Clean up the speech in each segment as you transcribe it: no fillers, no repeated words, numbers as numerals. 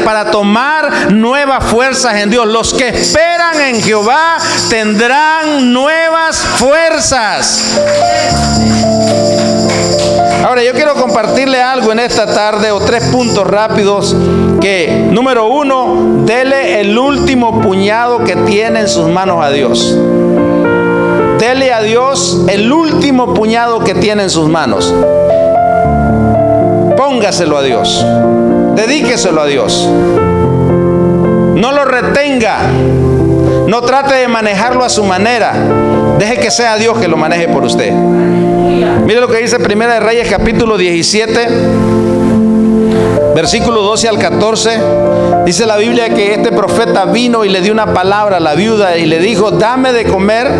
para tomar nuevas fuerzas en Dios. Los que esperan en Jehová tendrán nuevas fuerzas. Ahora yo quiero compartirle algo en esta tarde, o 3 puntos rápidos. Que número 1, dele el último puñado que tiene en sus manos a Dios. Dele a Dios el último puñado que tiene en sus manos. Póngaselo a Dios. Dedíqueselo a Dios. No lo retenga. No trate de manejarlo a su manera. Deje que sea Dios que lo maneje por usted. Mire lo que dice Primera de Reyes, capítulo 17, versículo 12 al 14. Dice la Biblia que este profeta vino y le dio una palabra a la viuda y le dijo: dame de comer,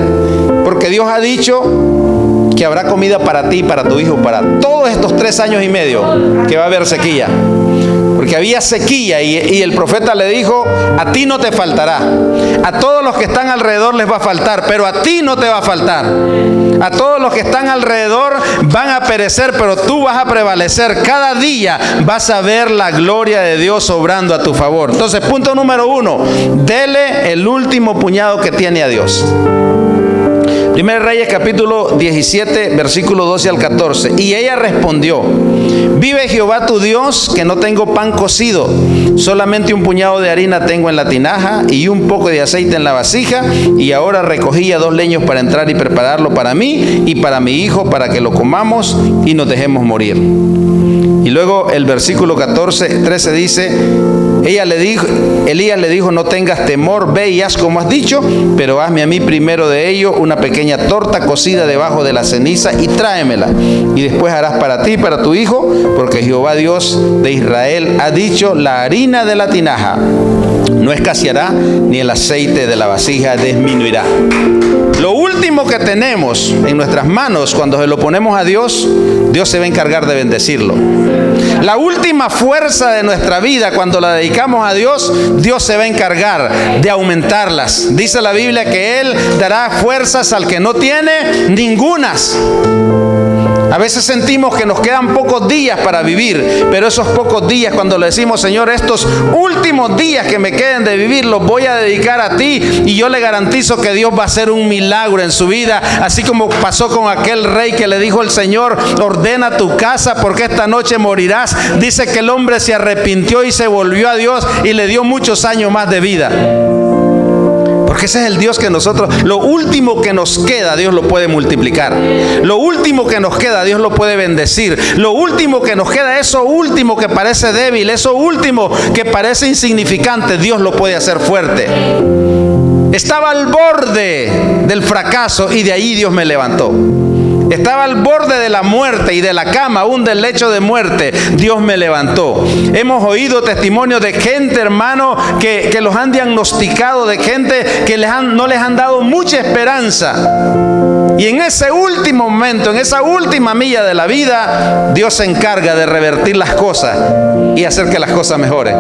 porque Dios ha dicho que habrá comida para ti, para tu hijo, para todos estos 3 años y medio que va a haber sequía. Porque había sequía y el profeta le dijo: a ti no te faltará. A todos los que están alrededor les va a faltar, pero a ti no te va a faltar. A todos los que están alrededor van a perecer, pero tú vas a prevalecer. Cada día vas a ver la gloria de Dios obrando a tu favor. Entonces, punto número 1, dele el último puñado que tiene a Dios. Primera Reyes capítulo 17, versículo 12 al 14. Y ella respondió: vive Jehová tu Dios, que no tengo pan cocido, solamente un puñado de harina tengo en la tinaja y un poco de aceite en la vasija, y ahora recogía 2 leños para entrar y prepararlo para mí y para mi hijo, para que lo comamos y nos dejemos morir. Y luego el versículo 13 dice: Elías le dijo: no tengas temor, ve y haz como has dicho, pero hazme a mí primero de ello una pequeña torta cocida debajo de la ceniza y tráemela, y después harás para ti y para tu hijo, porque Jehová Dios de Israel ha dicho: la harina de la tinaja no escaseará, ni el aceite de la vasija disminuirá. Lo último que tenemos en nuestras manos, cuando se lo ponemos a Dios, Dios se va a encargar de bendecirlo. La última fuerza de nuestra vida, cuando la dedicamos a Dios, Dios se va a encargar de aumentarlas. Dice la Biblia que Él dará fuerzas al que no tiene ningunas. A veces sentimos que nos quedan pocos días para vivir, pero esos pocos días, cuando le decimos: Señor, estos últimos días que me queden de vivir los voy a dedicar a ti, y yo le garantizo que Dios va a hacer un milagro en su vida, así como pasó con aquel rey que le dijo el Señor: ordena tu casa porque esta noche morirás. Dice que el hombre se arrepintió y se volvió a Dios y le dio muchos años más de vida. Porque ese es el Dios que nosotros, lo último que nos queda, Dios lo puede multiplicar. Lo último que nos queda, Dios lo puede bendecir. Lo último que nos queda, eso último que parece débil, eso último que parece insignificante, Dios lo puede hacer fuerte. Estaba al borde del fracaso y de ahí Dios me levantó. Estaba al borde de la muerte y de la cama, aún del lecho de muerte, Dios me levantó. Hemos oído testimonios de gente, hermano, que los han diagnosticado, de gente que no les han dado mucha esperanza. Y en ese último momento, en esa última milla de la vida, Dios se encarga de revertir las cosas y hacer que las cosas mejoren.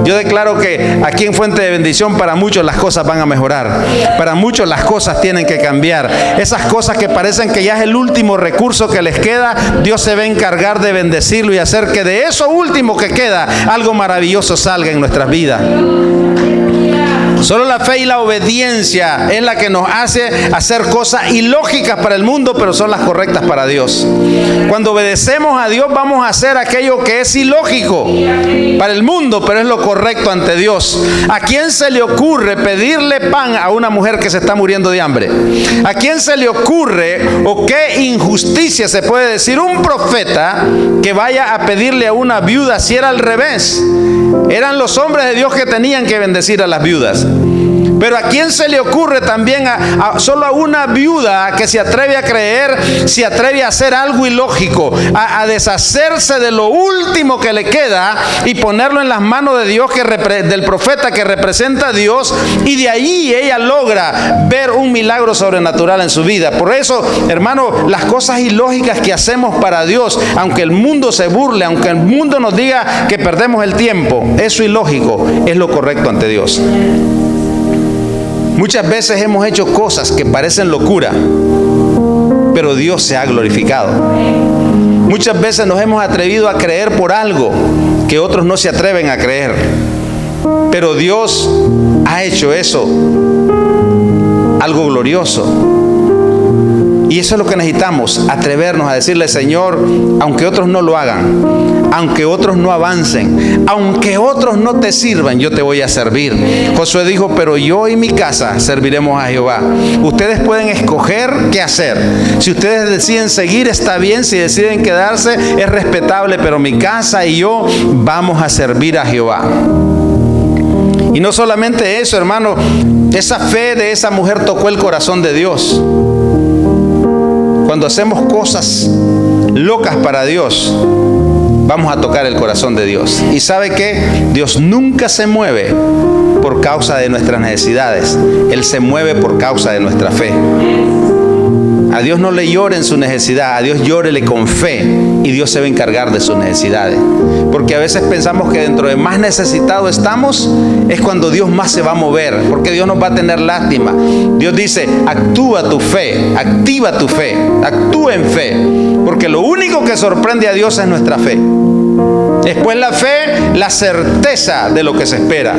Yo declaro que aquí en Fuente de Bendición, para muchos las cosas van a mejorar. Para muchos las cosas tienen que cambiar. Esas cosas que parecen que ya es el último recurso que les queda, Dios se va a encargar de bendecirlo y hacer que de eso último que queda, algo maravilloso salga en nuestras vidas. Solo la fe y la obediencia es la que nos hace hacer cosas ilógicas para el mundo, pero son las correctas para Dios. Cuando obedecemos a Dios, vamos a hacer aquello que es ilógico para el mundo, pero es lo correcto ante Dios. ¿A quién se le ocurre pedirle pan a una mujer que se está muriendo de hambre? ¿A quién se le ocurre, o qué injusticia se puede decir, un profeta que vaya a pedirle a una viuda si era al revés? Eran los hombres de Dios que tenían que bendecir a las viudas. Pero ¿a quién se le ocurre también solo a una viuda que se atreve a creer, se atreve a hacer algo ilógico, a deshacerse de lo último que le queda y ponerlo en las manos de Dios, del profeta que representa a Dios, y de ahí ella logra ver un milagro sobrenatural en su vida? Por eso, hermano, las cosas ilógicas que hacemos para Dios, aunque el mundo se burle, aunque el mundo nos diga que perdemos el tiempo, eso ilógico es lo correcto ante Dios. Muchas veces hemos hecho cosas que parecen locura, pero Dios se ha glorificado. Muchas veces nos hemos atrevido a creer por algo que otros no se atreven a creer. Pero Dios ha hecho eso, algo glorioso. Y eso es lo que necesitamos, atrevernos a decirle: Señor, aunque otros no lo hagan, aunque otros no avancen, aunque otros no te sirvan, yo te voy a servir. Josué dijo: pero yo y mi casa serviremos a Jehová. Ustedes pueden escoger qué hacer. Si ustedes deciden seguir, está bien. Si deciden quedarse, es respetable. Pero mi casa y yo vamos a servir a Jehová. Y no solamente eso, hermano, esa fe de esa mujer tocó el corazón de Dios. Cuando hacemos cosas locas para Dios, vamos a tocar el corazón de Dios. Y ¿sabe qué? Dios nunca se mueve por causa de nuestras necesidades. Él se mueve por causa de nuestra fe. A Dios no le lloren su necesidad, a Dios llórele con fe y Dios se va a encargar de sus necesidades. Porque a veces pensamos que dentro de más necesitados estamos, es cuando Dios más se va a mover, porque Dios nos va a tener lástima. Dios dice: actúa tu fe, activa tu fe, actúa en fe, porque lo único que sorprende a Dios es nuestra fe. Después la fe, la certeza de lo que se espera.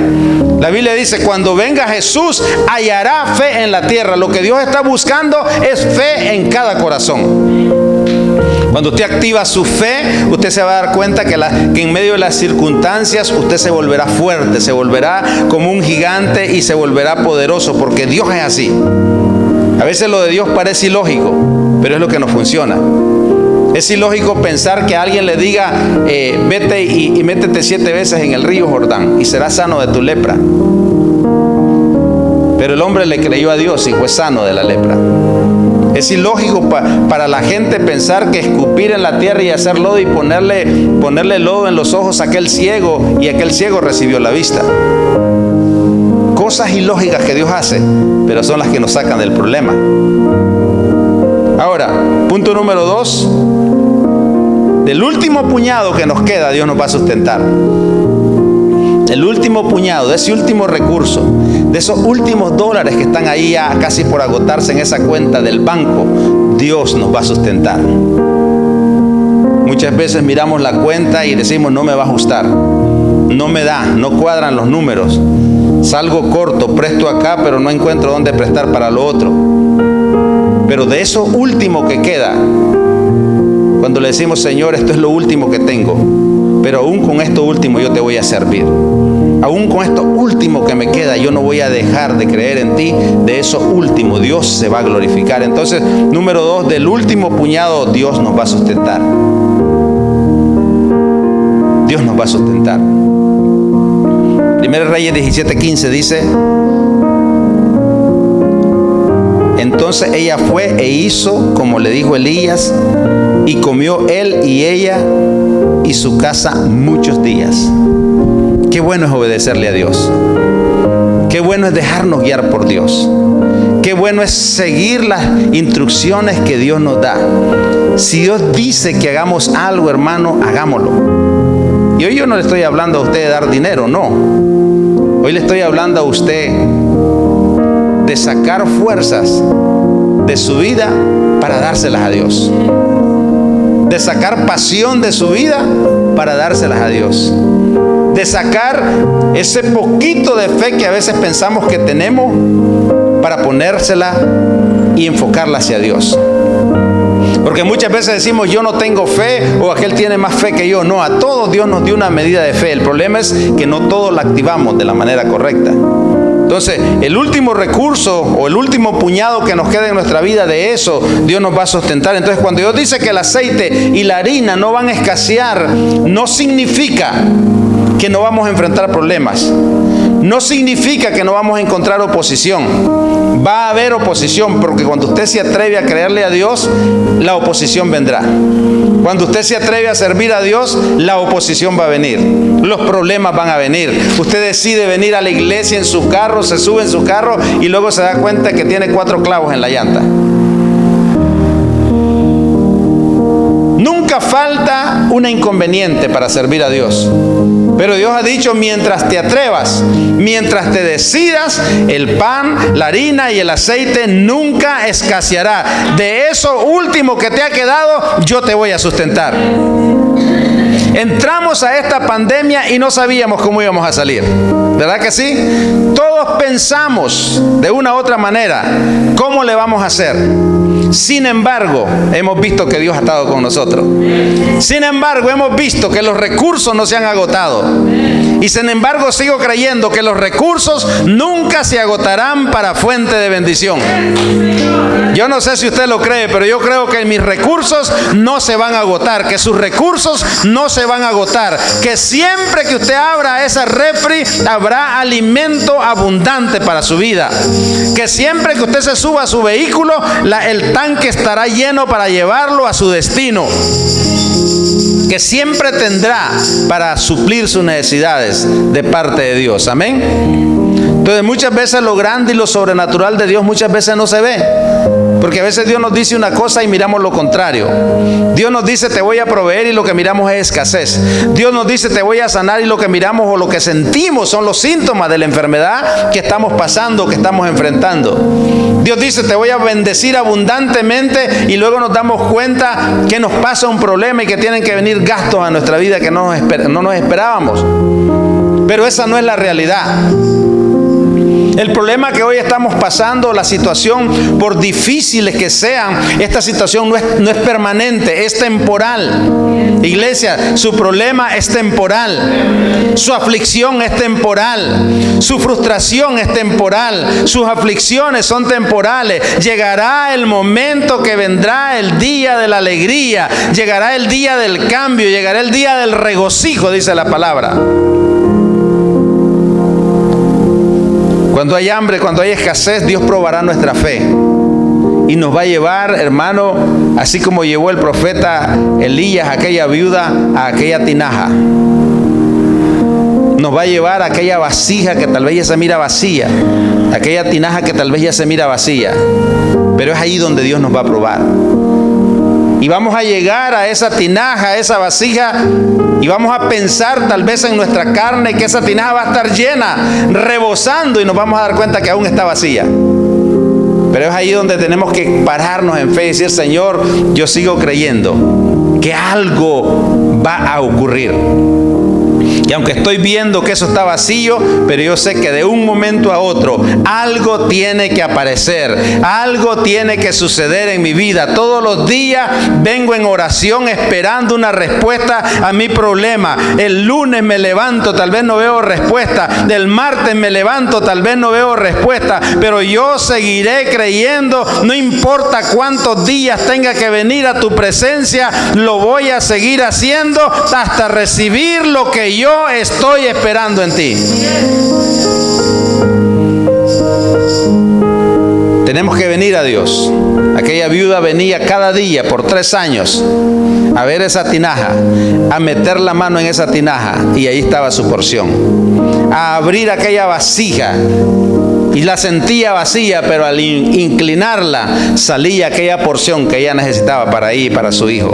La Biblia dice: cuando venga Jesús, hallará fe en la tierra. Lo que Dios está buscando es fe en cada corazón. Cuando usted activa su fe, usted se va a dar cuenta que en medio de las circunstancias usted se volverá fuerte, se volverá como un gigante y se volverá poderoso, porque Dios es así. A veces lo de Dios parece ilógico, pero es lo que nos funciona. Es ilógico pensar que alguien le diga: vete y métete 7 veces en el río Jordán y serás sano de tu lepra. Pero el hombre le creyó a Dios y fue sano de la lepra. Es ilógico para la gente pensar que escupir en la tierra y hacer lodo y ponerle lodo en los ojos a aquel ciego, y aquel ciego recibió la vista. Cosas ilógicas que Dios hace, pero son las que nos sacan del problema. Ahora, punto número 2. Del último puñado que nos queda, Dios nos va a sustentar. El último puñado, de ese último recurso, de esos últimos dólares que están ahí ya casi por agotarse en esa cuenta del banco, Dios nos va a sustentar. Muchas veces miramos la cuenta y decimos: no me va a ajustar, no me da, no cuadran los números, salgo corto, presto acá, pero no encuentro dónde prestar para lo otro. Pero de eso último que queda, cuando le decimos: Señor, esto es lo último que tengo, pero aún con esto último yo te voy a servir. Aún con esto último que me queda, yo no voy a dejar de creer en ti. De eso último, Dios se va a glorificar. Entonces, número 2, del último puñado, Dios nos va a sustentar. Dios nos va a sustentar. 1 Reyes 17:15 dice: entonces ella fue e hizo como le dijo Elías, y comió él y ella y su casa muchos días. Qué bueno es obedecerle a Dios. Qué bueno es dejarnos guiar por Dios. Qué bueno es seguir las instrucciones que Dios nos da. Si Dios dice que hagamos algo, hermano, hagámoslo. Y hoy yo no le estoy hablando a usted de dar dinero, no. Hoy le estoy hablando a usted de sacar fuerzas de su vida para dárselas a Dios. De sacar pasión de su vida para dárselas a Dios. De sacar ese poquito de fe que a veces pensamos que tenemos para ponérsela y enfocarla hacia Dios. Porque muchas veces decimos: yo no tengo fe, o aquel tiene más fe que yo. No, a todos Dios nos dio una medida de fe. El problema es que no todos la activamos de la manera correcta. Entonces, el último recurso o el último puñado que nos queda en nuestra vida, de eso Dios nos va a sustentar. Entonces, cuando Dios dice que el aceite y la harina no van a escasear, no significa que no vamos a enfrentar problemas. No significa que no vamos a encontrar oposición. Va a haber oposición, porque cuando usted se atreve a creerle a Dios, la oposición vendrá. Cuando usted se atreve a servir a Dios, la oposición va a venir. Los problemas van a venir. Usted decide venir a la iglesia en su carro, se sube en su carro y luego se da cuenta que tiene 4 clavos en la llanta. Nunca falta una inconveniente para servir a Dios. Pero Dios ha dicho: mientras te atrevas, mientras te decidas, el pan, la harina y el aceite nunca escaseará. De eso último que te ha quedado, yo te voy a sustentar. Entramos a esta pandemia y no sabíamos cómo íbamos a salir. ¿Verdad que sí? Todos pensamos de una u otra manera cómo le vamos a hacer. Sin embargo, hemos visto que Dios ha estado con nosotros. Sin embargo, hemos visto que los recursos no se han agotado. Y sin embargo, sigo creyendo que los recursos nunca se agotarán para fuente de bendición. Yo no sé si usted lo cree, pero yo creo que mis recursos no se van a agotar, que sus recursos no se van a agotar, que siempre que usted abra esa refri habrá alimento abundante para su vida, que siempre que usted se suba a su vehículo el tanque estará lleno para llevarlo a su destino, que siempre tendrá para suplir sus necesidades de parte de Dios. Amén. Entonces muchas veces lo grande y lo sobrenatural de Dios muchas veces no se ve, porque a veces Dios nos dice una cosa y miramos lo contrario. Dios nos dice te voy a proveer y lo que miramos es escasez. Dios nos dice te voy a sanar y lo que miramos o lo que sentimos son los síntomas de la enfermedad que estamos pasando, que estamos enfrentando. Dios dice te voy a bendecir abundantemente y luego nos damos cuenta que nos pasa un problema y que tienen que venir gastos a nuestra vida que no nos esperábamos. Pero esa no es la realidad. El problema que hoy estamos pasando, la situación, por difíciles que sean, esta situación no es permanente, es temporal. Iglesia, su problema es temporal, su aflicción es temporal, su frustración es temporal, sus aflicciones son temporales. Llegará el momento que vendrá el día de la alegría, llegará el día del cambio, llegará el día del regocijo, dice la palabra. Cuando hay hambre, cuando hay escasez, Dios probará nuestra fe y nos va a llevar, hermano, así como llevó el profeta Elías a aquella viuda, a aquella tinaja. Nos va a llevar a aquella vasija que tal vez ya se mira vacía, aquella tinaja que tal vez ya se mira vacía, pero es ahí donde Dios nos va a probar. Y vamos a llegar a esa tinaja, a esa vasija, y vamos a pensar tal vez en nuestra carne que esa tinaja va a estar llena, rebosando, y nos vamos a dar cuenta que aún está vacía. Pero es ahí donde tenemos que pararnos en fe y decir, Señor, yo sigo creyendo que algo va a ocurrir. Y aunque estoy viendo que eso está vacío, pero yo sé que de un momento a otro algo tiene que aparecer, algo tiene que suceder en mi vida. Todos los días vengo en oración esperando una respuesta a mi problema. El lunes me levanto, tal vez no veo respuesta. El martes me levanto, tal vez no veo respuesta. Pero yo seguiré creyendo, no importa cuántos días tenga que venir a tu presencia, lo voy a seguir haciendo hasta recibir lo que yo estoy esperando en ti. Tenemos que venir a Dios. Aquella viuda venía cada día por 3 años a ver esa tinaja, a meter la mano en esa tinaja, y ahí estaba su porción. A abrir aquella vasija y la sentía vacía, pero al inclinarla salía aquella porción que ella necesitaba para ella y para su hijo.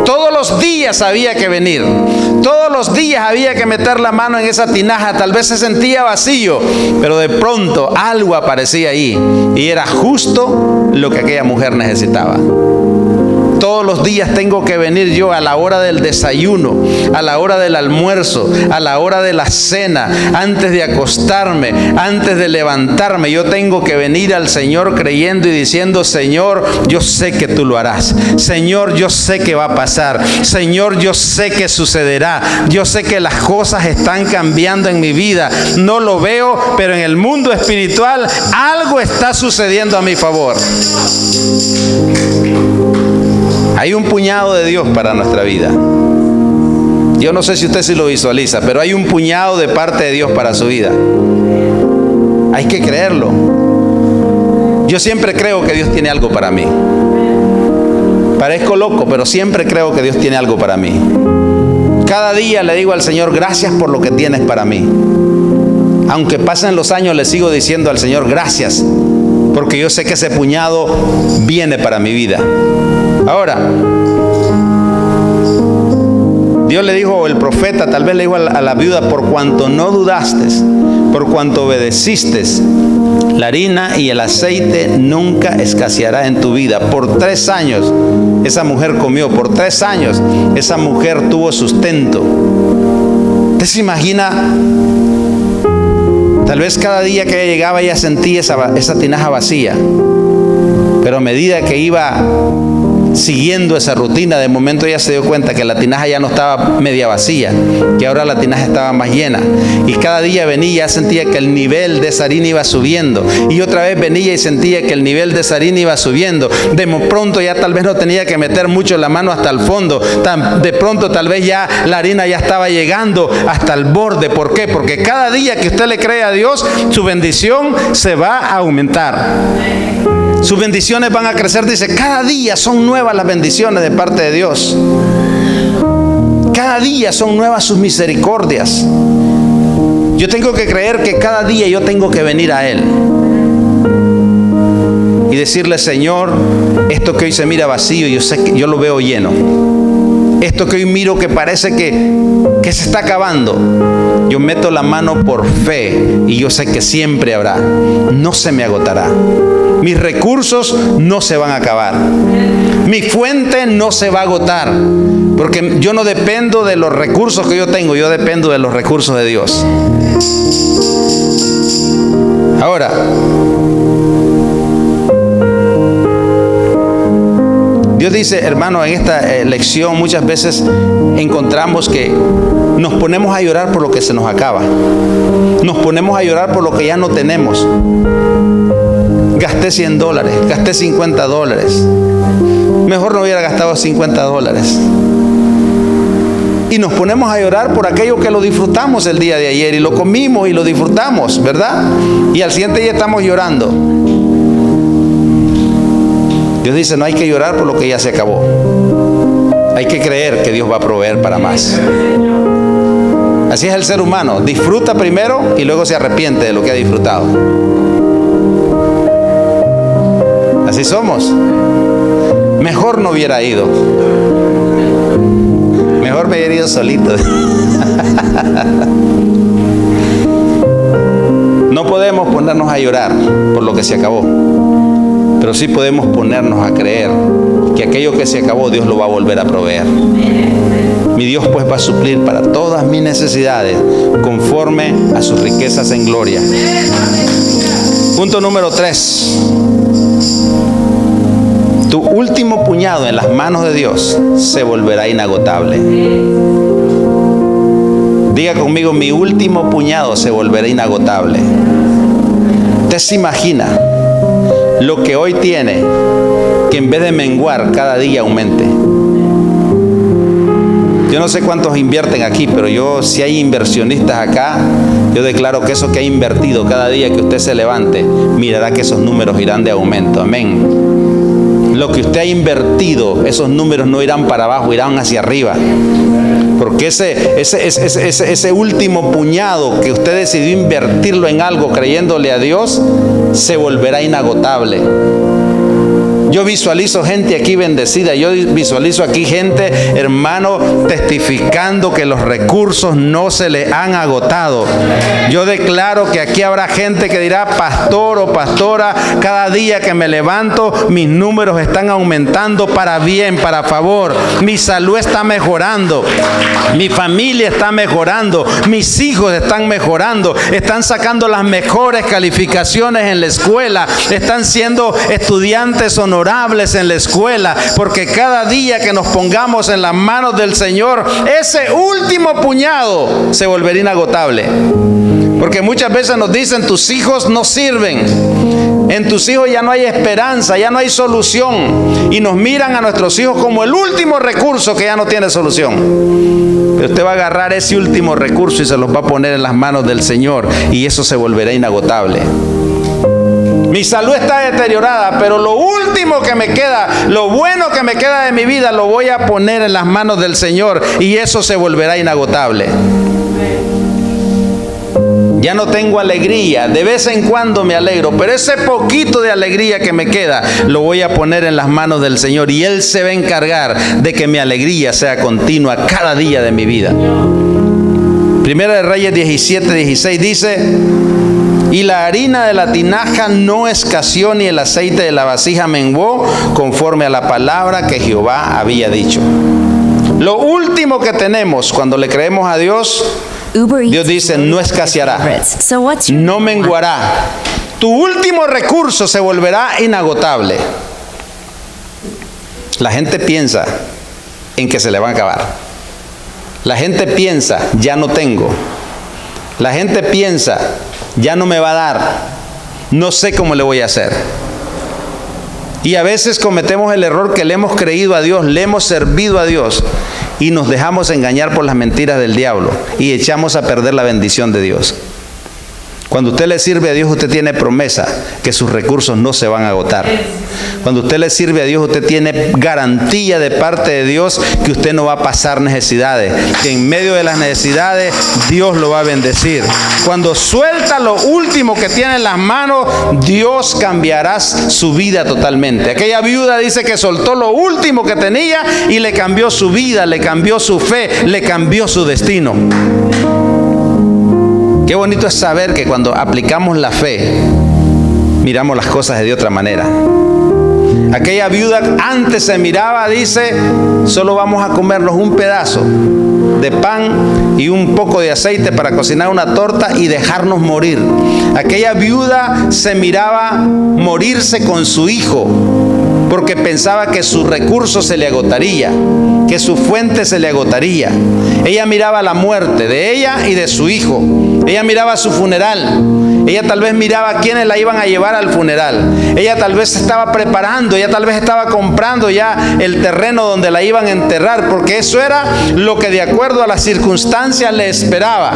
Todos los días había que venir, todos los días había que meter la mano en esa tinaja. Tal vez se sentía vacío, pero de pronto algo aparecía ahí y era justo lo que aquella mujer necesitaba. Todos los días tengo que venir yo a la hora del desayuno, a la hora del almuerzo, a la hora de la cena, antes de acostarme, antes de levantarme. Yo tengo que venir al Señor creyendo y diciendo, Señor, yo sé que tú lo harás. Señor, yo sé que va a pasar. Señor, yo sé que sucederá. Yo sé que las cosas están cambiando en mi vida. No lo veo, pero en el mundo espiritual algo está sucediendo a mi favor. Hay un puñado de Dios para nuestra vida. Yo no sé si usted sí lo visualiza, pero hay un puñado de parte de Dios para su vida. Hay que creerlo. Yo siempre creo que Dios tiene algo para mí. Parezco loco, pero siempre creo que Dios tiene algo para mí. Cada día le digo al Señor, gracias por lo que tienes para mí. Aunque pasen los años, le sigo diciendo al Señor, gracias, porque yo sé que ese puñado viene para mi vida. Ahora, Dios le dijo, el profeta tal vez le dijo a la viuda, por cuanto no dudaste, por cuanto obedeciste La harina y el aceite nunca escaseará en tu vida. Por 3 años esa mujer comió, por 3 años esa mujer tuvo sustento. ¿Usted se imagina? Tal vez cada día que ella llegaba ella sentía esa tinaja vacía, pero a medida que iba siguiendo esa rutina, de momento ella se dio cuenta que la tinaja ya no estaba media vacía, que ahora la tinaja estaba más llena. Y cada día venía y ya sentía que el nivel de esa harina iba subiendo. Y otra vez venía y sentía que el nivel de esa harina iba subiendo. De pronto ya tal vez no tenía que meter mucho la mano hasta el fondo. De pronto tal vez ya la harina ya estaba llegando hasta el borde. ¿Por qué? Porque cada día que usted le cree a Dios, su bendición se va a aumentar. Sus bendiciones van a crecer. Dice, cada día son nuevas las bendiciones de parte de Dios. Cada día son nuevas sus misericordias. Yo tengo que creer que cada día yo tengo que venir a Él y decirle, Señor, esto que hoy se mira vacío, yo sé que yo lo veo lleno. Esto que hoy miro que parece que se está acabando, yo meto la mano por fe y yo sé que siempre habrá. No se me agotará. Mis recursos no se van a acabar. Mi fuente no se va a agotar. Porque yo no dependo de los recursos que yo tengo, yo dependo de los recursos de Dios. Ahora, Dios dice, hermano, en esta lección muchas veces encontramos que nos ponemos a llorar por lo que se nos acaba. Nos ponemos a llorar por lo que ya no tenemos. Gasté $100, gasté $50. Mejor no hubiera gastado $50. Y nos ponemos a llorar por aquello que lo disfrutamos el día de ayer y lo comimos y lo disfrutamos, ¿verdad? Y al siguiente día estamos llorando. Dios dice, no hay que llorar por lo que ya se acabó. Hay que creer que Dios va a proveer para más. Así es el ser humano. Disfruta primero y luego se arrepiente de lo que ha disfrutado. Así somos. Mejor no hubiera ido. Mejor me hubiera ido solito. No podemos ponernos a llorar por lo que se acabó, pero sí podemos ponernos a creer que aquello que se acabó Dios lo va a volver a proveer. Mi Dios pues va a suplir para todas mis necesidades conforme a sus riquezas en gloria. Punto número 3. Tu último puñado en las manos de Dios se volverá inagotable. Diga conmigo, mi último puñado se volverá inagotable. ¿Usted se imagina lo que hoy tiene, que en vez de menguar cada día aumente? Yo no sé cuántos invierten aquí, pero si hay inversionistas acá, yo declaro que eso que ha invertido cada día que usted se levante, mirará que esos números irán de aumento. Amén. Lo que usted ha invertido, esos números no irán para abajo, irán hacia arriba. Porque ese último puñado que usted decidió invertirlo en algo creyéndole a Dios, se volverá inagotable. Yo visualizo gente aquí bendecida. Yo visualizo aquí gente, hermano, testificando que los recursos no se le han agotado. Yo declaro que aquí habrá gente que dirá, pastor o pastora, cada día que me levanto, mis números están aumentando para bien, para favor. Mi salud está mejorando. Mi familia está mejorando. Mis hijos están mejorando. Están sacando las mejores calificaciones en la escuela. Están siendo estudiantes honorables en la escuela, porque cada día que nos pongamos en las manos del Señor, ese último puñado se volverá inagotable. Porque muchas veces nos dicen, tus hijos no sirven, en tus hijos ya no hay esperanza, ya no hay solución, y nos miran a nuestros hijos como el último recurso que ya no tiene solución. Pero usted va a agarrar ese último recurso y se los va a poner en las manos del Señor, y eso se volverá inagotable. Mi salud está deteriorada, pero lo último que me queda, lo bueno que me queda de mi vida, lo voy a poner en las manos del Señor, y eso se volverá inagotable. Ya no tengo alegría, de vez en cuando me alegro, pero ese poquito de alegría que me queda, lo voy a poner en las manos del Señor, y Él se va a encargar de que mi alegría sea continua cada día de mi vida. Primera de Reyes 17:16 dice: y la harina de la tinaja no escaseó, ni el aceite de la vasija menguó, conforme a la palabra que Jehová había dicho. Lo último que tenemos cuando le creemos a Dios, Dios dice: no escaseará, no menguará. Tu último recurso se volverá inagotable. La gente piensa en que se le va a acabar. La gente piensa: ya no tengo. La gente piensa: ya no me va a dar. No sé cómo le voy a hacer. Y a veces cometemos el error que le hemos creído a Dios, le hemos servido a Dios y nos dejamos engañar por las mentiras del diablo y echamos a perder la bendición de Dios. Cuando usted le sirve a Dios, usted tiene promesa que sus recursos no se van a agotar. Cuando usted le sirve a Dios, usted tiene garantía de parte de Dios que usted no va a pasar necesidades, que en medio de las necesidades Dios lo va a bendecir. Cuando suelta lo último que tiene en las manos, Dios cambiará su vida totalmente. Aquella viuda dice que soltó lo último que tenía y le cambió su vida, le cambió su fe, le cambió su destino. Qué bonito es saber que cuando aplicamos la fe, miramos las cosas de otra manera. Aquella viuda antes se miraba, dice: solo vamos a comernos un pedazo de pan y un poco de aceite para cocinar una torta y dejarnos morir. Aquella viuda se miraba morirse con su hijo, porque pensaba que su recurso se le agotaría, que su fuente se le agotaría. Ella miraba la muerte de ella y de su hijo. Ella miraba su funeral. Ella tal vez miraba a quienes la iban a llevar al funeral. Ella tal vez se estaba preparando, ella tal vez estaba comprando ya el terreno donde la iban a enterrar, porque eso era lo que de acuerdo a las circunstancias le esperaba.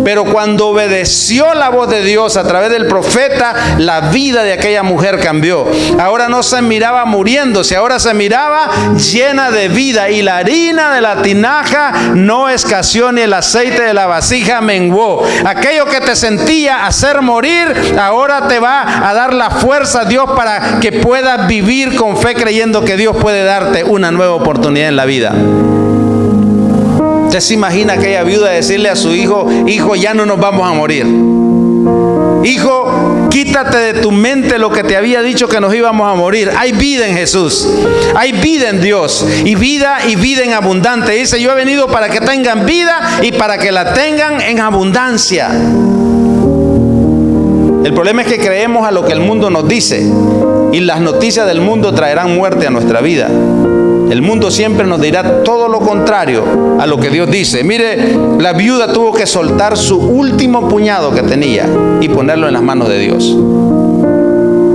Pero cuando obedeció la voz de Dios a través del profeta, la vida de aquella mujer cambió. Ahora no se miraba muriéndose, ahora se miraba llena de vida. Y la harina de la tinaja no escaseó, ni el aceite de la vasija menguó. Aquello que te sentía hacer morir, ahora te va a dar la fuerza Dios para que puedas vivir con fe, creyendo que Dios puede darte una nueva oportunidad en la vida. ¿Usted se imagina aquella viuda decirle a su hijo: hijo, ya no nos vamos a morir? Hijo, quítate de tu mente lo que te había dicho que nos íbamos a morir. Hay vida en Jesús, hay vida en Dios, y vida en abundante. Dice: yo he venido para que tengan vida y para que la tengan en abundancia. El problema es que creemos a lo que el mundo nos dice, y las noticias del mundo traerán muerte a nuestra vida. El mundo siempre nos dirá todo lo contrario a lo que Dios dice. Mire, la viuda tuvo que soltar su último puñado que tenía y ponerlo en las manos de Dios.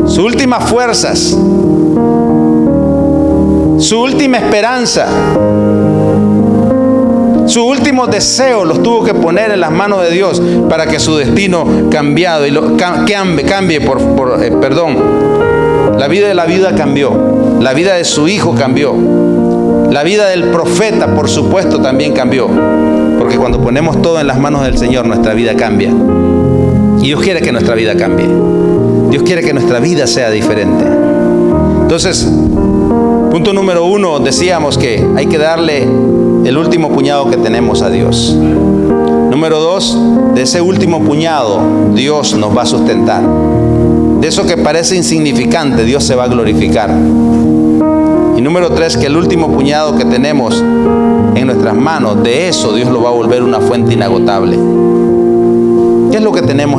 Sus últimas fuerzas, su última esperanza, sus últimos deseos los tuvo que poner en las manos de Dios para que su destino cambiado y cambie. La vida de la viuda cambió, la vida de su hijo cambió, la vida del profeta, por supuesto, también cambió, porque cuando ponemos todo en las manos del Señor, nuestra vida cambia. Y Dios quiere que nuestra vida cambie. Dios quiere que nuestra vida sea diferente. Entonces, punto número 1, decíamos que hay que darle el último puñado que tenemos a Dios. Número 2, de ese último puñado, Dios nos va a sustentar. De eso que parece insignificante, Dios se va a glorificar. Y número 3, que el último puñado que tenemos en nuestras manos, de eso Dios lo va a volver una fuente inagotable. ¿Qué es lo que tenemos